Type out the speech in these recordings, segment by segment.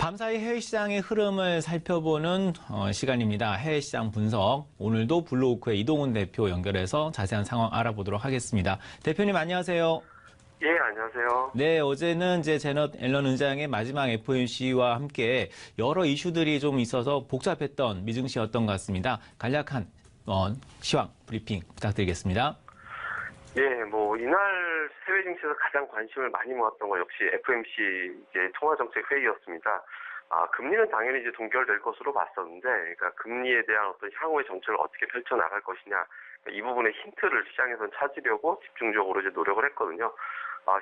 밤사이 해외 시장의 흐름을 살펴보는 시간입니다. 해외 시장 분석. 오늘도 블루오크의 이동훈 대표 연결해서 자세한 상황 알아보도록 하겠습니다. 대표님 안녕하세요. 예, 안녕하세요. 네, 어제는 이제 제넛 앨런 의장의 마지막 FOMC와 함께 여러 이슈들이 좀 있어서 복잡했던 미증시였던 것 같습니다. 간략한 시황 브리핑 부탁드리겠습니다. 예, 이날 해외 증시에서 가장 관심을 많이 모았던 건 역시 FOMC 통화정책 회의였습니다. 금리는 당연히 이제 동결될 것으로 봤었는데, 그러니까 금리에 대한 어떤 향후의 정책을 어떻게 펼쳐나갈 것이냐, 이 부분의 힌트를 시장에서는 찾으려고 집중적으로 이제 노력을 했거든요.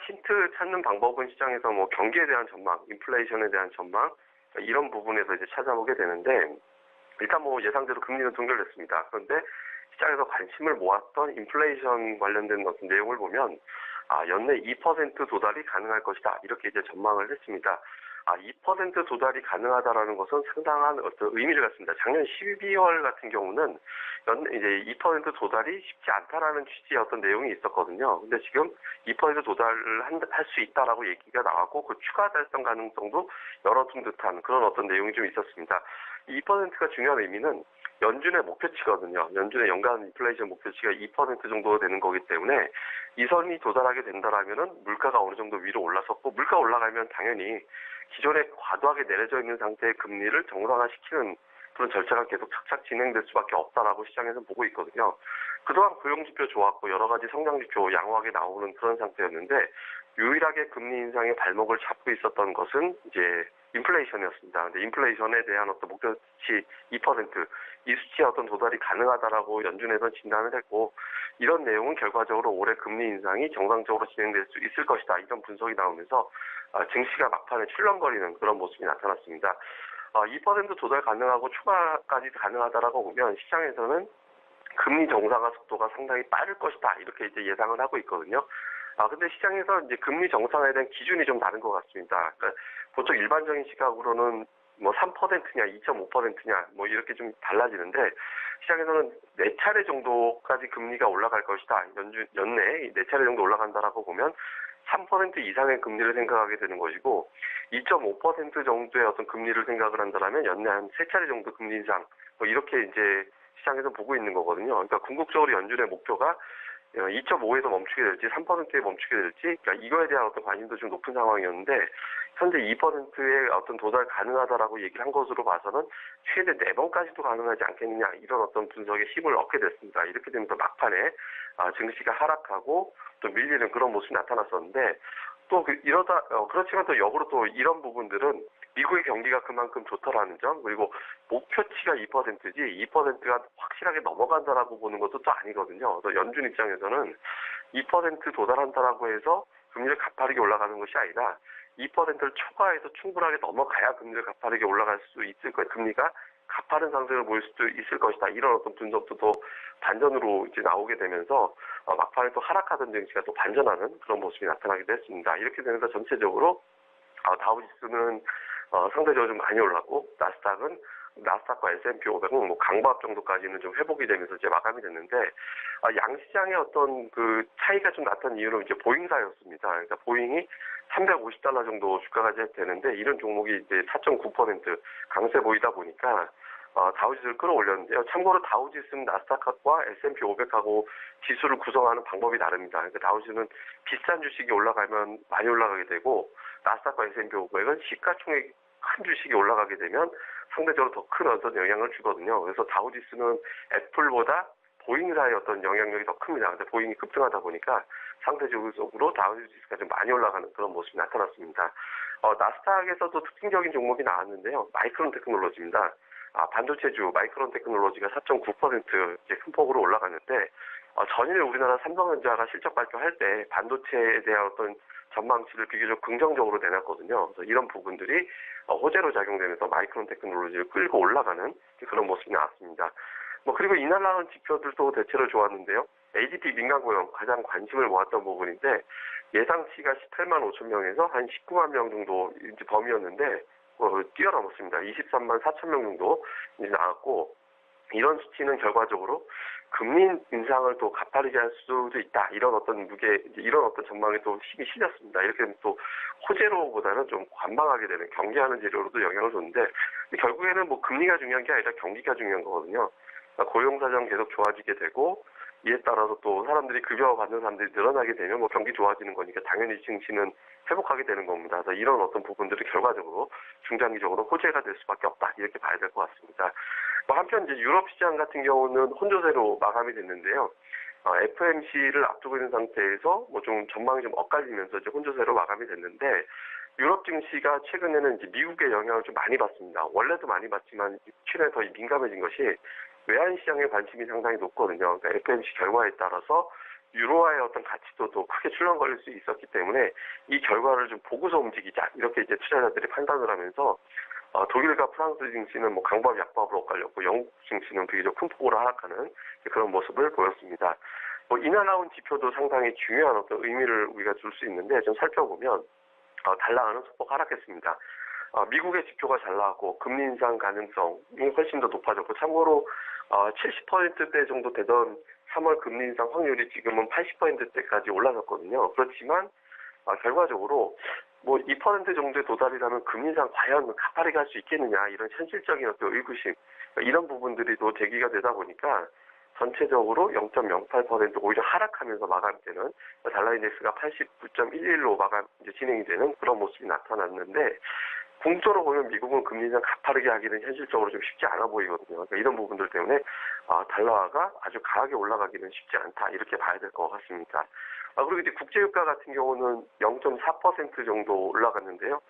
힌트 찾는 방법은 시장에서 경기에 대한 전망, 인플레이션에 대한 전망, 이런 부분에서 이제 찾아보게 되는데, 일단 예상대로 금리는 동결됐습니다. 그런데 시장에서 관심을 모았던 인플레이션 관련된 어떤 내용을 보면 연내 2% 도달이 가능할 것이다. 이렇게 이제 전망을 했습니다. 2% 도달이 가능하다라는 것은 상당한 어떤 의미를 갖습니다. 작년 12월 같은 경우는 연내 이제 2% 도달이 쉽지 않다라는 취지의 어떤 내용이 있었거든요. 근데 지금 2% 도달을 할 수 있다라고 얘기가 나왔고 그 추가 달성 가능성도 열어둔 듯한 그런 어떤 내용이 좀 있었습니다. 2%가 중요한 의미는 연준의 목표치거든요. 연준의 연간 인플레이션 목표치가 2% 정도 되는 거기 때문에 이 선이 도달하게 된다라면은 물가가 어느 정도 위로 올라섰고 물가 올라가면 당연히 기존에 과도하게 내려져 있는 상태의 금리를 정상화시키는 그런 절차가 계속 착착 진행될 수밖에 없다라고 시장에서는 보고 있거든요. 그동안 고용지표 좋았고 여러 가지 성장지표 양호하게 나오는 그런 상태였는데 유일하게 금리 인상의 발목을 잡고 있었던 것은 이제 인플레이션이었습니다. 근데 인플레이션에 대한 어떤 목표치 2%, 이 수치에 어떤 도달이 가능하다라고 연준에서 진단을 했고, 이런 내용은 결과적으로 올해 금리 인상이 정상적으로 진행될 수 있을 것이다. 이런 분석이 나오면서 증시가 막판에 출렁거리는 그런 모습이 나타났습니다. 2% 도달 가능하고 추가까지 가능하다라고 보면 시장에서는 금리 정상화 속도가 상당히 빠를 것이다. 이렇게 이제 예상을 하고 있거든요. 근데 시장에서 이제 금리 정상화에 대한 기준이 좀 다른 것 같습니다. 그러니까 보통 일반적인 시각으로는 3%냐, 2.5%냐, 이렇게 좀 달라지는데, 시장에서는 4차례 정도까지 금리가 올라갈 것이다. 연내 4차례 정도 올라간다라고 보면 3% 이상의 금리를 생각하게 되는 것이고, 2.5% 정도의 어떤 금리를 생각을 한다면 연내 한 3차례 정도 금리 인상, 이렇게 이제 시장에서 보고 있는 거거든요. 그러니까 궁극적으로 연준의 목표가 2.5에서 멈추게 될지 3%에 멈추게 될지, 그러니까 이거에 대한 어떤 관심도 좀 높은 상황이었는데, 현재 2%의 어떤 도달 가능하다라고 얘기를 한 것으로 봐서는 최대 4번까지도 가능하지 않겠느냐, 이런 어떤 분석에 힘을 얻게 됐습니다. 이렇게 되면서 막판에 증시가 하락하고 또 밀리는 그런 모습이 나타났었는데, 또 그렇지만 또 역으로 또 이런 부분들은 미국의 경기가 그만큼 좋다라는 점, 그리고 목표치가 2%지 2%가 확실하게 넘어간다라고 보는 것도 또 아니거든요. 그래서 연준 입장에서는 2% 도달한다라고 해서 금리를 가파르게 올라가는 것이 아니라 2%를 초과해서 충분하게 넘어가야 금리를 가파르게 올라갈 수 있을 거예요. 금리가 가파른 상승을 보일 수도 있을 것이다. 이런 어떤 분석도 또 반전으로 이제 나오게 되면서 막판에 또 하락하던 증시가 또 반전하는 그런 모습이 나타나기도 했습니다. 이렇게 되면서 전체적으로 다우지수는 상대적으로 좀 많이 올랐고, 나스닥과 S&P 500은 강보합 정도까지는 좀 회복이 되면서 이제 마감이 됐는데, 양시장의 어떤 그 차이가 좀 나타난 이유는 이제 보잉사였습니다. 그러니까 보잉이 $350 정도 주가가 되는데, 이런 종목이 이제 4.9% 강세 보이다 보니까, 다우지수를 끌어올렸는데요. 참고로 다우지수는 나스닥과 S&P 500하고 지수를 구성하는 방법이 다릅니다. 그러니까 다우지수는 비싼 주식이 올라가면 많이 올라가게 되고, 나스닥과 S&P 500은 시가총액 큰 주식이 올라가게 되면 상대적으로 더 큰 어떤 영향을 주거든요. 그래서 다우지수는 애플보다 보잉사의 어떤 영향력이 더 큽니다. 근데 보잉이 급등하다 보니까 상대적으로 다우지수가 좀 많이 올라가는 그런 모습이 나타났습니다. 나스닥에서도 특징적인 종목이 나왔는데요. 마이크론 테크놀로지입니다. 반도체주 마이크론 테크놀로지가 4.9% 이제 큰 폭으로 올라갔는데, 전일 우리나라 삼성전자가 실적 발표할 때 반도체에 대한 어떤 전망치를 비교적 긍정적으로 내놨거든요. 그래서 이런 부분들이 호재로 작용되면서 마이크론 테크놀로지를 끌고 올라가는 그런 모습이 나왔습니다. 그리고 이날 나온 지표들도 대체로 좋았는데요. ADP 민간 고용 가장 관심을 모았던 부분인데, 예상치가 18만 5천 명에서 한 19만 명 정도 이제 범위였는데 뛰어넘었습니다. 23만 4천 명 정도 이제 나왔고, 이런 수치는 결과적으로 금리 인상을 또 가파르게 할 수도 있다. 이런 어떤 이런 어떤 전망에 또 힘이 실렸습니다. 이렇게 되면 또 호재로보다는 좀 관망하게 되는 경계하는 재료로도 영향을 줬는데 결국에는 뭐 금리가 중요한 게 아니라 경기가 중요한 거거든요. 그러니까 고용 사정 계속 좋아지게 되고 이에 따라서 또 사람들이 급여 받는 사람들이 늘어나게 되면 뭐 경기 좋아지는 거니까 당연히 증시는 회복하게 되는 겁니다. 그래서 이런 어떤 부분들이 결과적으로 중장기적으로 호재가 될 수밖에 없다. 이렇게 봐야 될 것 같습니다. 한편 이제 유럽 시장 같은 경우는 혼조세로 마감이 됐는데요. FOMC를 앞두고 있는 상태에서 뭐 좀 전망이 좀 엇갈리면서 이제 혼조세로 마감이 됐는데 유럽 증시가 최근에는 이제 미국의 영향을 좀 많이 받습니다. 원래도 많이 받지만 최근에 더 민감해진 것이 외환 시장의 관심이 상당히 높거든요. 그러니까 FOMC 결과에 따라서 유로화의 어떤 가치도 또 크게 출렁거릴 수 있었기 때문에 이 결과를 좀 보고서 움직이자 이렇게 이제 투자자들이 판단을 하면서 독일과 프랑스 증시는 뭐 강박 약박으로 엇갈렸고 영국 증시는 비교적 큰 폭으로 하락하는 그런 모습을 보였습니다. 뭐 이날 나온 지표도 상당히 중요한 어떤 의미를 우리가 줄 수 있는데 좀 살펴보면 달러화는 소폭 하락했습니다. 미국의 지표가 잘 나왔고 금리 인상 가능성이 훨씬 더 높아졌고 참고로 70%대 정도 되던 3월 금리 인상 확률이 지금은 80%대까지 올라섰거든요. 그렇지만 결과적으로 뭐 2% 정도에 도달이라면 금리 인상 과연 가파르게 할 수 있겠느냐 이런 현실적인 어떤 의구심 이런 부분들이 또 제기가 되다 보니까 전체적으로 0.08% 오히려 하락하면서 마감되는 달러 인덱스가 89.11로 마감 이제 진행이 되는 그런 모습이 나타났는데 궁극적으로 보면 미국은 금리 인상 가파르게 하기는 현실적으로 좀 쉽지 않아 보이거든요. 그러니까 이런 부분들 때문에 달러화가 아주 강하게 올라가기는 쉽지 않다 이렇게 봐야 될 것 같습니다. 그리고 이제 국제유가 같은 경우는 0.4% 정도 올라갔는데요.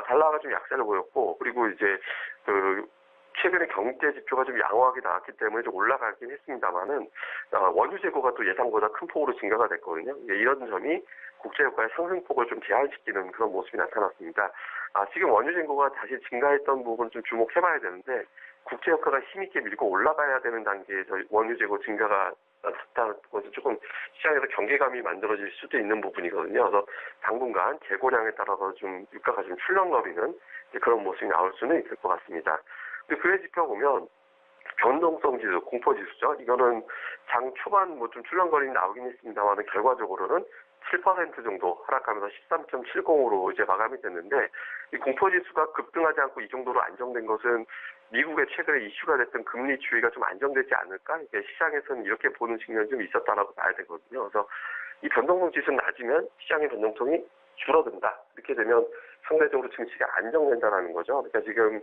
달러화가 좀 약세를 보였고 그리고 이제 최근에 경제 지표가 좀 양호하게 나왔기 때문에 좀 올라가긴 했습니다만은 원유 재고가 또 예상보다 큰 폭으로 증가가 됐거든요. 이런 점이 국제유가의 상승폭을 좀 제한시키는 그런 모습이 나타났습니다. 지금 원유 재고가 다시 증가했던 부분 좀 주목해봐야 되는데 국제유가가 힘있게 밀고 올라가야 되는 단계에서 원유 재고 증가가 나타나는 것은 조금 시장에서 경계감이 만들어질 수도 있는 부분이거든요. 그래서 당분간 재고량에 따라서 좀 유가가 좀 출렁거리는 그런 모습이 나올 수는 있을 것 같습니다. 그의 지표 보면 변동성 지수, 공포 지수죠. 이거는 장 초반 뭐 좀 출렁거림이 나오긴 했습니다만 결과적으로는 7% 정도 하락하면서 13.70으로 이제 마감이 됐는데 이 공포 지수가 급등하지 않고 이 정도로 안정된 것은 미국의 최근에 이슈가 됐던 금리 추이가 좀 안정되지 않을까? 시장에서는 이렇게 보는 측면이 좀 있었다라고 봐야 되거든요. 그래서 이 변동성 지수는 낮으면 시장의 변동성이 줄어든다. 이렇게 되면 상대적으로 증시가 안정된다는 거죠. 그러니까 지금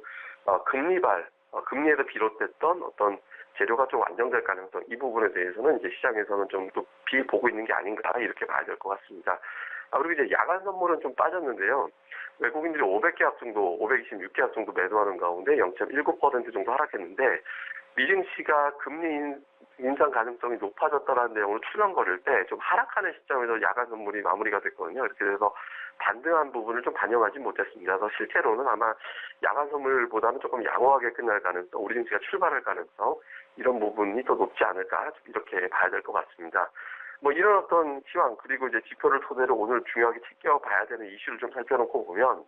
금리에서 비롯됐던 어떤 재료가 좀 안정될 가능성 이 부분에 대해서는 이제 시장에서는 좀 또 비보고 있는 게 아닌가 이렇게 봐야 될 것 같습니다. 그리고 이제 야간 선물은 좀 빠졌는데요. 외국인들이 500계약 정도, 526계약 정도 매도하는 가운데 0.19% 정도 하락했는데 미증시가 금리 인상 가능성이 높아졌다는 내용으로 출렁거릴 때 좀 하락하는 시점에서 야간 선물이 마무리가 됐거든요. 이렇게 돼서 반등한 부분을 좀 반영하지 못했습니다. 그래서 실제로는 아마 야간 선물보다는 조금 양호하게 끝날 가능성, 우리 증시가 출발할 가능성 이런 부분이 더 높지 않을까 이렇게 봐야 될 것 같습니다. 뭐 이런 어떤 시황 그리고 이제 지표를 토대로 오늘 중요하게 챙겨봐야 되는 이슈를 좀 살펴놓고 보면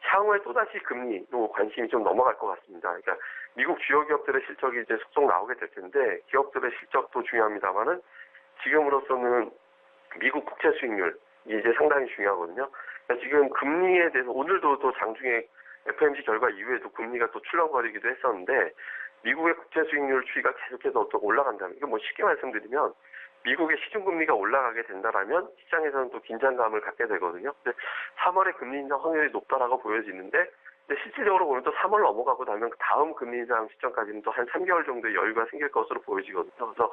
향후에 또다시 금리로 관심이 좀 넘어갈 것 같습니다. 그러니까 미국 주요 기업들의 실적이 이제 속속 나오게 될 텐데 기업들의 실적도 중요합니다만은 지금으로서는 미국 국채 수익률이 이제 상당히 중요하거든요. 그러니까 지금 금리에 대해서 오늘도 또 장중에 FOMC 결과 이후에도 금리가 또 출렁거리기도 했었는데 미국의 국채 수익률 추이가 계속해서 또 올라간다면 이거 뭐 쉽게 말씀드리면 미국의 시중금리가 올라가게 된다라면 시장에서는 또 긴장감을 갖게 되거든요. 근데 3월에 금리 인상 확률이 높다라고 보여지는데 실질적으로 보면 또 3월 넘어가고 나면 다음 금리 인상 시점까지는 또 한 3개월 정도의 여유가 생길 것으로 보여지거든요. 그래서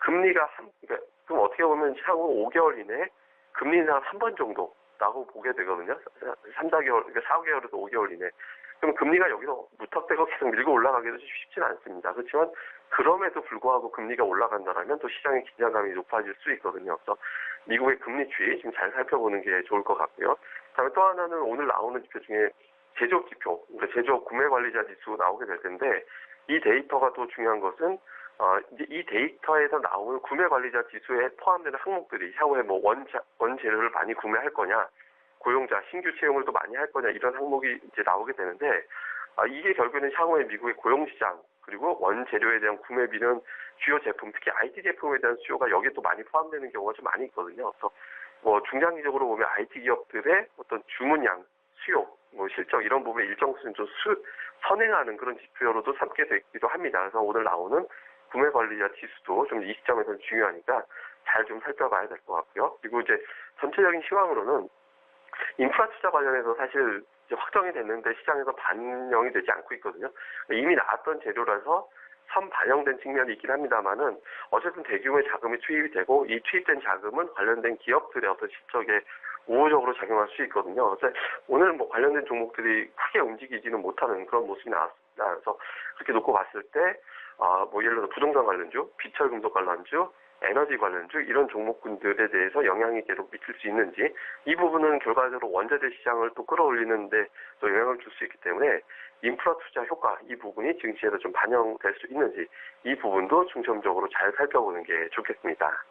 금리가 그러니까 그럼 어떻게 보면 향후 5개월 이내에 금리 인상 한 번 정도라고 보게 되거든요. 3, 4개월, 그러니까 4개월에서 5개월 이내. 그럼 금리가 여기서 무턱대고 계속 밀고 올라가기도 쉽지는 않습니다. 그렇지만 그럼에도 불구하고 금리가 올라간다면 또 시장의 긴장감이 높아질 수 있거든요. 그래서 미국의 금리 추이 지금 잘 살펴보는 게 좋을 것 같고요. 그다음에 또 하나는 오늘 나오는 지표 중에 제조업 지표, 그러니까 제조업 구매관리자 지수 나오게 될 텐데 이 데이터가 또 중요한 것은 이 데이터에서 나오는 구매관리자 지수에 포함되는 항목들이 향후에 뭐 원재료를 많이 구매할 거냐, 고용자, 신규 채용을 또 많이 할 거냐 이런 항목이 이제 나오게 되는데 이게 결국에는 향후에 미국의 고용시장 그리고 원재료에 대한 구매비는 주요 제품, 특히 IT 제품에 대한 수요가 여기에 또 많이 포함되는 경우가 좀 많이 있거든요. 그래서 뭐 중장기적으로 보면 IT 기업들의 어떤 주문량, 수요, 뭐 실적 이런 부분에 일정 수준 좀 선행하는 그런 지표로도 삼게 되기도 합니다. 그래서 오늘 나오는 구매 관리자 지수도 좀 이 시점에서는 중요하니까 잘 좀 살펴봐야 될 것 같고요. 그리고 이제 전체적인 시황으로는 인프라 투자 관련해서 사실 이제 확정이 됐는데 시장에서 반영이 되지 않고 있거든요. 이미 나왔던 재료라서 선반영된 측면이 있긴 합니다만은 어쨌든 대규모의 자금이 투입이 되고 이 투입된 자금은 관련된 기업들의 어떤 실적에 우호적으로 작용할 수 있거든요. 그래서 오늘 뭐 관련된 종목들이 크게 움직이지는 못하는 그런 모습이 나왔습니다. 그래서 그렇게 놓고 봤을 때, 뭐 예를 들어 부동산 관련주, 비철금속 관련주, 에너지 관련주 이런 종목군들에 대해서 영향이 계속 미칠 수 있는지 이 부분은 결과적으로 원자재 시장을 또 끌어올리는데 또 영향을 줄 수 있기 때문에 인프라 투자 효과 이 부분이 증시에도 좀 반영될 수 있는지 이 부분도 중점적으로 잘 살펴보는 게 좋겠습니다.